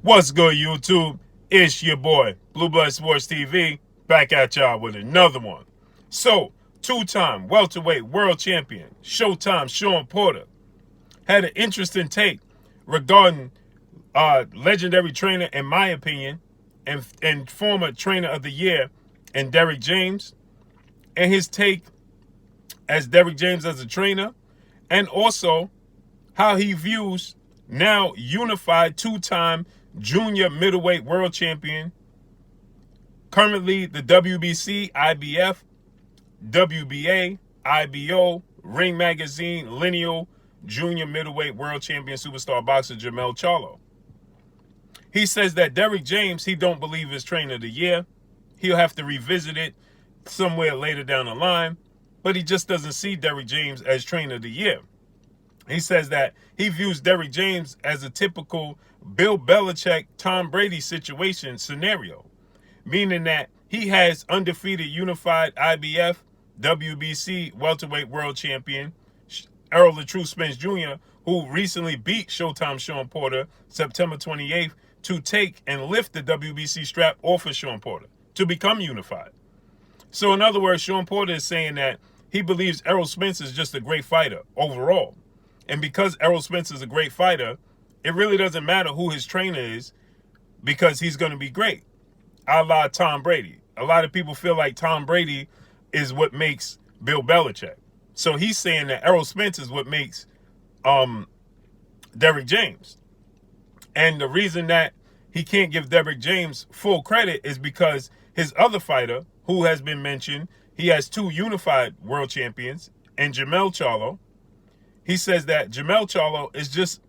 What's good, YouTube? It's your boy, Blue Blood Sports TV, back at y'all with another one. So, two-time welterweight world champion, Showtime Shawn Porter, had an interesting take regarding legendary trainer, in my opinion, and former trainer of the year, and Derrick James, and his take as Derrick James as a trainer, and also how he views now unified two-time junior middleweight world champion, currently the WBC, IBF, WBA, IBO, Ring Magazine, Lineal, junior middleweight world champion superstar boxer Jermell Charlo. He says that Derrick James, he don't believe is trainer of the year. He'll have to revisit it somewhere later down the line, but he just doesn't see Derrick James as trainer of the year. He says that he views Derrick James as a typical Bill Belichick, Tom Brady situation scenario, meaning that he has undefeated unified IBF, WBC welterweight world champion Errol the True Spence Jr., who recently beat Showtime Shawn Porter September 28th to take and lift the WBC strap off of Shawn Porter to become unified. So in other words, Shawn Porter is saying that he believes Errol Spence is just a great fighter overall. And because Errol Spence is a great fighter, it really doesn't matter who his trainer is because he's going to be great, a la Tom Brady. A lot of people feel like Tom Brady is what makes Bill Belichick. So he's saying that Errol Spence is what makes Derrick James. And the reason that he can't give Derrick James full credit is because his other fighter, who has been mentioned, he has two unified world champions, and Jermell Charlo. He says that Jermell Charlo is just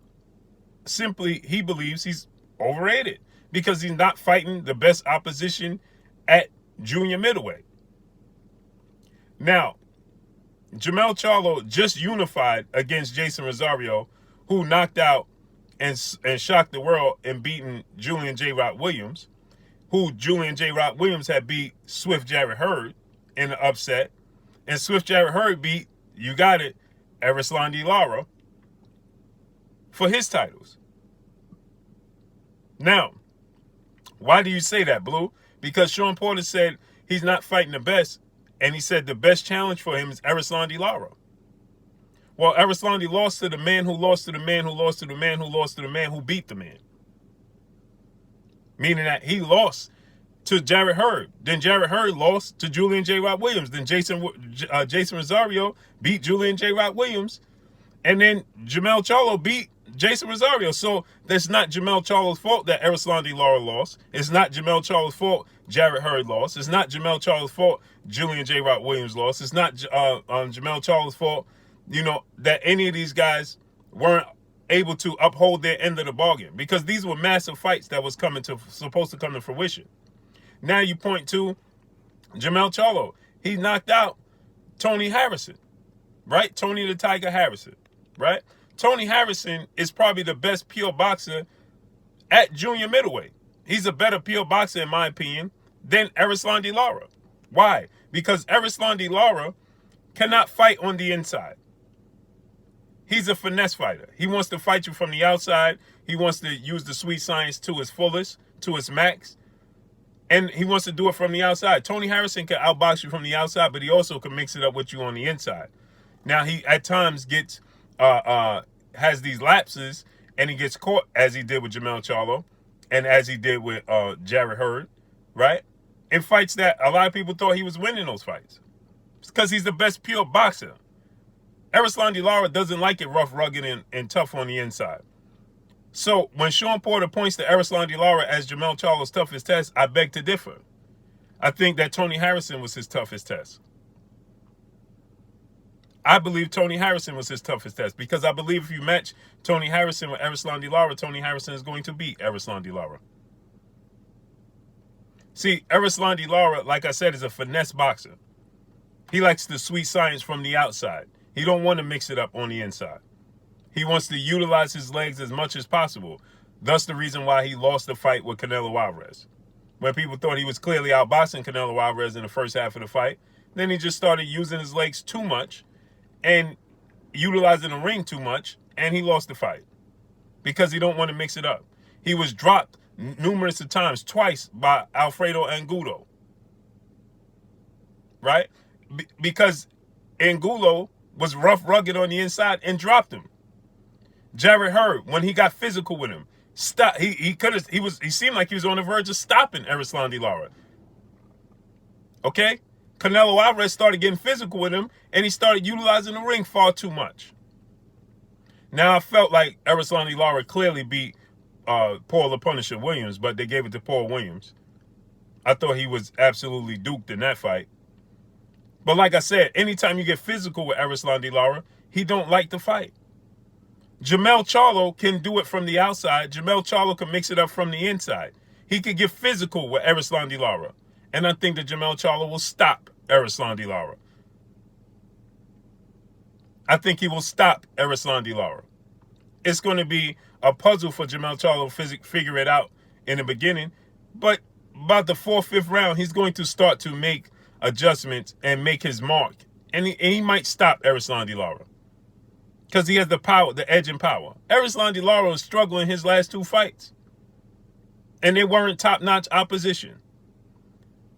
simply, he believes he's overrated because he's not fighting the best opposition at junior middleweight. Now, Jermell Charlo just unified against Jason Rosario, who knocked out and shocked the world in beating Julian J. Rock Williams, who Julian J. Rock Williams had beat Swift Jarrett Hurd in an upset. And Swift Jarrett Hurd beat, you got it, Erislandy Lara for his titles. Now, why do you say that, Blue? Because Shawn Porter said he's not fighting the best, and he said the best challenge for him is Erislandy Lara. Well, Erislandy lost to the man who lost to the man who lost to the man who lost to the man who beat the man. Meaning that he lost to Jarrett Hurd. Then Jarrett Hurd lost to Julian J. Rock Williams. Then Jason Rosario beat Julian J. Rock Williams. And then Jermell Charlo beat Jason Rosario. So that's not Jermell Charlo's fault that Erislandy Lara lost. It's not Jermell Charlo's fault Jarrett Hurd lost. It's not Jermell Charlo's fault Julian J. Rock Williams lost. It's not Jermell Charlo's fault, that any of these guys weren't able to uphold their end of the bargain, because these were massive fights that was supposed to come to fruition. Now you point to Jermell Charlo. He knocked out Tony Harrison, right? Tony the Tiger Harrison, right? Tony Harrison is probably the best pure boxer at junior middleweight. He's a better pure boxer, in my opinion, than Erislandy Lara. Why? Because Erislandy Lara cannot fight on the inside. He's a finesse fighter. He wants to fight you from the outside. He wants to use the sweet science to its fullest, to its max. And he wants to do it from the outside. Tony Harrison can outbox you from the outside, but he also can mix it up with you on the inside. Now, he at times gets has these lapses, and he gets caught, as he did with Jermell Charlo and as he did with Jarrett Hurd, right? In fights that a lot of people thought he was winning those fights. It's because he's the best pure boxer. Erislandy Lara doesn't like it rough, rugged, and tough on the inside. So when Shawn Porter points to Erislandy Lara as Jermell Charlo's toughest test, I beg to differ. I think that Tony Harrison was his toughest test. I believe Tony Harrison was his toughest test because I believe if you match Tony Harrison with Erislandy Lara, Tony Harrison is going to beat Erislandy Lara. See, Erislandy Lara, like I said, is a finesse boxer. He likes the sweet science from the outside. He don't want to mix it up on the inside. He wants to utilize his legs as much as possible. Thus the reason why he lost the fight with Canelo Alvarez. When people thought he was clearly outboxing Canelo Alvarez in the first half of the fight, then he just started using his legs too much and utilizing the ring too much, and he lost the fight because he don't want to mix it up. He was dropped numerous of times, twice by Alfredo Angulo. Right? Because Angulo was rough, rugged on the inside and dropped him. Jarrett Hurd, when he got physical with him, he seemed like he was on the verge of stopping Erislandy Lara. Okay? Canelo Alvarez started getting physical with him, and he started utilizing the ring far too much. Now, I felt like Erislandy Lara clearly beat Paul the Punisher Williams, but they gave it to Paul Williams. I thought he was absolutely duped in that fight. But like I said, anytime you get physical with Erislandy Lara, he don't like the fight. Jermell Charlo can do it from the outside. Jermell Charlo can mix it up from the inside. He could get physical with Erislandy Lara. And I think that Jermell Charlo will stop Erislandy Lara. I think he will stop Erislandy Lara. It's going to be a puzzle for Jermell Charlo to figure it out in the beginning. But about the 4th, 5th round, he's going to start to make adjustments and make his mark. And he might stop Erislandy Lara. Because he has the power, the edge and power. Erislandy Lara was struggling his last 2 fights. And they weren't top-notch opposition.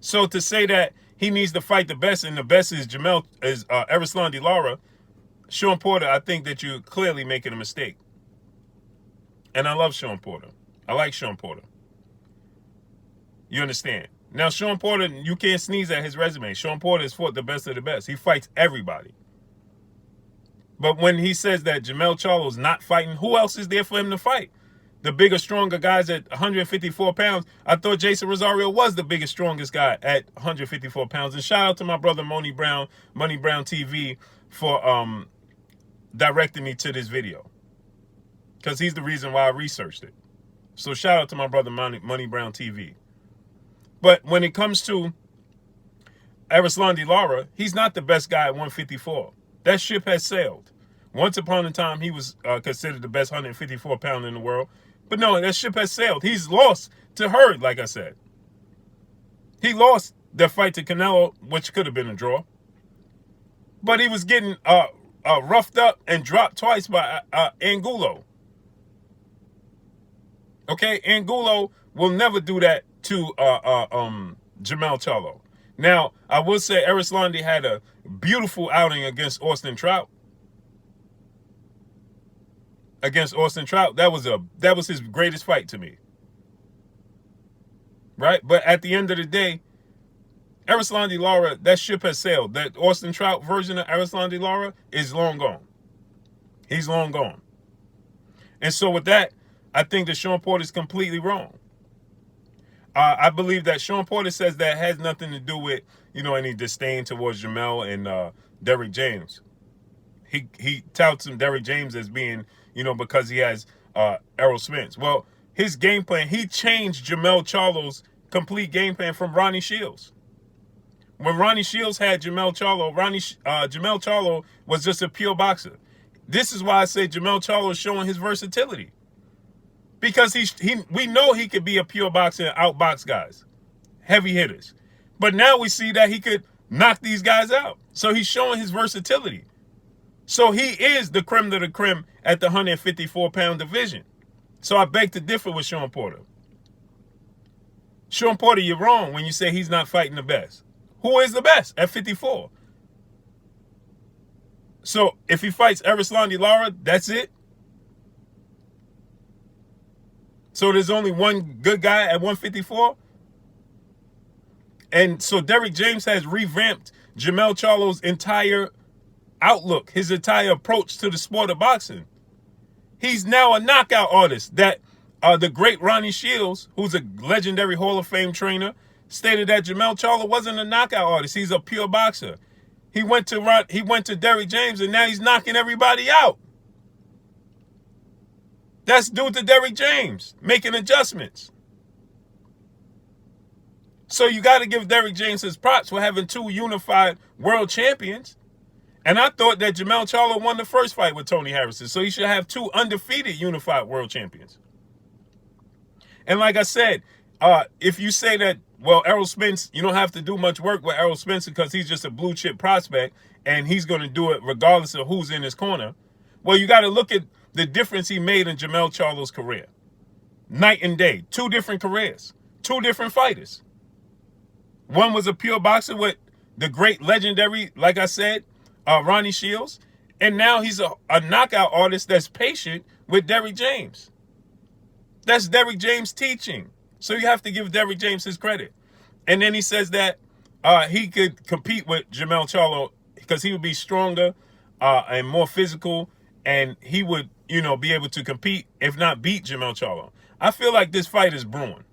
So to say that he needs to fight the best, and the best is Erislandy Lara, Shawn Porter, I think that you're clearly making a mistake. And I love Shawn Porter. I like Shawn Porter. You understand? Now, Shawn Porter, you can't sneeze at his resume. Shawn Porter has fought the best of the best. He fights everybody. But when he says that Jermell Charlo's not fighting, who else is there for him to fight? The bigger, stronger guys at 154 pounds. I thought Jason Rosario was the biggest, strongest guy at 154 pounds. And shout out to my brother Money Brown TV, for directing me to this video. Because he's the reason why I researched it. So shout out to my brother Money Brown TV. But when it comes to Erislandy Lara, he's not the best guy at 154. That ship has sailed. Once upon a time, he was considered the best 154-pounder in the world. But no, that ship has sailed. He's lost to Hurd, like I said. He lost the fight to Canelo, which could have been a draw. But he was getting roughed up and dropped twice by Angulo. Okay, Angulo will never do that to Jermell Charlo. Now, I will say Erislandy had a beautiful outing against Austin Trout. Against Austin Trout, that was his greatest fight to me. Right? But at the end of the day, Erislandy Lara, that ship has sailed. That Austin Trout version of Erislandy Lara is long gone. He's long gone. And so with that, I think that Shawn Porter is completely wrong. I believe that Shawn Porter says that has nothing to do with, any disdain towards Jermell and Derrick James. He touts him, Derrick James, as being, because he has Errol Spence. Well, his game plan, he changed Jermell Charlo's complete game plan from Ronnie Shields. When Ronnie Shields had Jermell Charlo, Jermell Charlo was just a pure boxer. This is why I say Jermell Charlo is showing his versatility. Because we know he could be a pure boxer and outbox guys, heavy hitters. But now we see that he could knock these guys out. So he's showing his versatility. So he is the creme de la creme at the 154-pound division. So I beg to differ with Shawn Porter. Shawn Porter, you're wrong when you say he's not fighting the best. Who is the best at 54? So if he fights Erislandy Lara, that's it? So there's only one good guy at 154? And so Derrick James has revamped Jermell Charlo's entire outlook, his entire approach to the sport of boxing. He's now a knockout artist that the great Ronnie Shields, who's a legendary Hall of Fame trainer, stated that Jermell Charlo wasn't a knockout artist. He's a pure boxer. He went to Derrick James, and now he's knocking everybody out. That's due to Derrick James making adjustments. So you got to give Derrick James his props for having 2 unified world champions. And I thought that Jermell Charlo won the first fight with Tony Harrison. So he should have 2 undefeated unified world champions. And like I said, if you say that, well, Errol Spence, you don't have to do much work with Errol Spence because he's just a blue chip prospect and he's going to do it regardless of who's in his corner. Well, you got to look at the difference he made in Jermell Charlo's career. Night and day. Two different careers. Two different fighters. One was a pure boxer with the great legendary, like I said, Ronnie Shields. And now he's a knockout artist that's patient with Derrick James. That's Derrick James teaching. So you have to give Derrick James his credit. And then he says that he could compete with Jermell Charlo because he would be stronger and more physical, and he would, be able to compete, if not beat Jermell Charlo. I feel like this fight is brewing.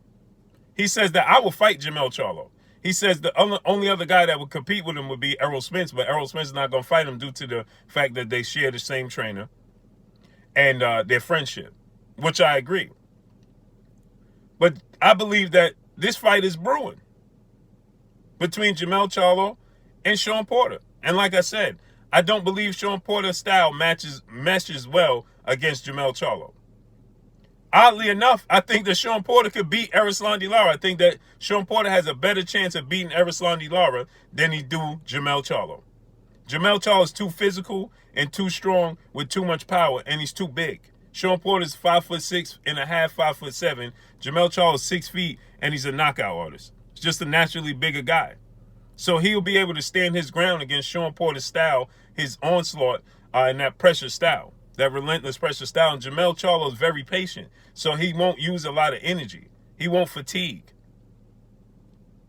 He says that I will fight Jermell Charlo. He says the only other guy that would compete with him would be Errol Spence, but Errol Spence is not going to fight him due to the fact that they share the same trainer and their friendship, which I agree. But I believe that this fight is brewing between Jermell Charlo and Shawn Porter. And like I said, I don't believe Shawn Porter's style meshes well against Jermell Charlo. Oddly enough, I think that Shawn Porter could beat Erislandy Lara. I think that Shawn Porter has a better chance of beating Erislandy Lara than he do Jermell Charlo. Jermell Charlo is too physical and too strong with too much power, and he's too big. Shawn Porter's 5'6.5", 5'7". Jermell Charlo is 6 feet, and he's a knockout artist. He's just a naturally bigger guy. So he'll be able to stand his ground against Shawn Porter's style, his onslaught, and that pressure style. That relentless pressure style. And Jermell Charlo is very patient, so he won't use a lot of energy. He won't fatigue.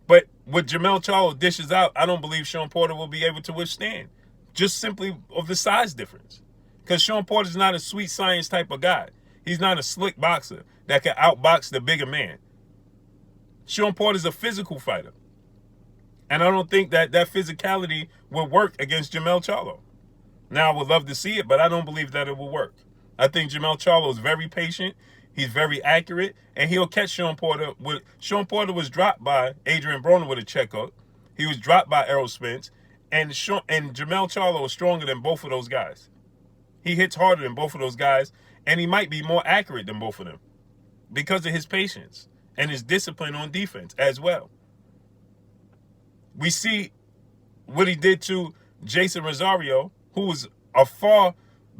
But what Jermell Charlo dishes out, I don't believe Shawn Porter will be able to withstand, just simply of the size difference. Because Shawn Porter's not a sweet science type of guy. He's not a slick boxer that can outbox the bigger man. Shawn Porter's a physical fighter. And I don't think that physicality will work against Jermell Charlo. Now, I would love to see it, but I don't believe that it will work. I think Jermell Charlo is very patient. He's very accurate, and he'll catch Shawn Porter. Shawn Porter was dropped by Adrian Broner with a check hook. He was dropped by Errol Spence, and Jermell Charlo is stronger than both of those guys. He hits harder than both of those guys, and he might be more accurate than both of them because of his patience and his discipline on defense as well. We see what he did to Jason Rosario, who was a far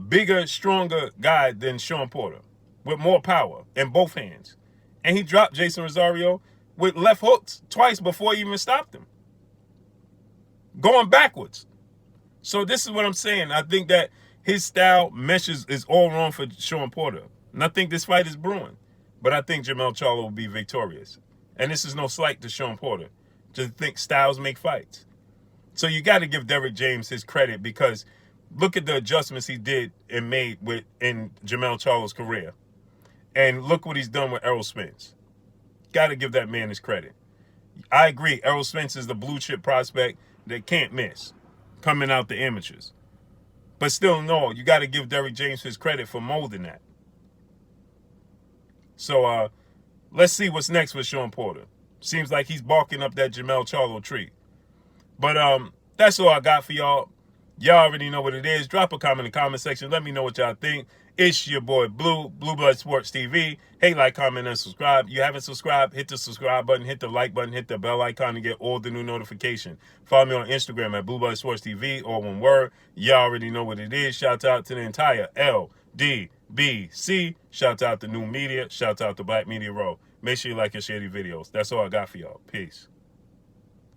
bigger, stronger guy than Shawn Porter, with more power in both hands. And he dropped Jason Rosario with left hooks twice before he even stopped him, going backwards. So this is what I'm saying. I think that his style meshes is all wrong for Shawn Porter. And I think this fight is brewing. But I think Jermell Charlo will be victorious. And this is no slight to Shawn Porter. Just think styles make fights. So you got to give Derrick James his credit, because look at the adjustments he did and made in Jermell Charlo's career. And look what he's done with Errol Spence. Got to give that man his credit. I agree, Errol Spence is the blue chip prospect that can't miss coming out the amateurs. But still, no, you got to give Derrick James his credit for molding that. So let's see what's next with Shawn Porter. Seems like he's barking up that Jermell Charlo tree. But that's all I got for y'all. Y'all already know what it is. Drop a comment in the comment section. Let me know what y'all think. It's your boy Blue Blood Sports TV. Hey, like, comment, and subscribe. You haven't subscribed, hit the subscribe button, hit the like button, hit the bell icon to get all the new notifications. Follow me on Instagram at Blue Blood Sports TV, all one word. Y'all already know what it is. Shout out to the entire LDBC. Shout out to New Media. Shout out to Black Media Row. Make sure you like and share these videos. That's all I got for y'all. Peace.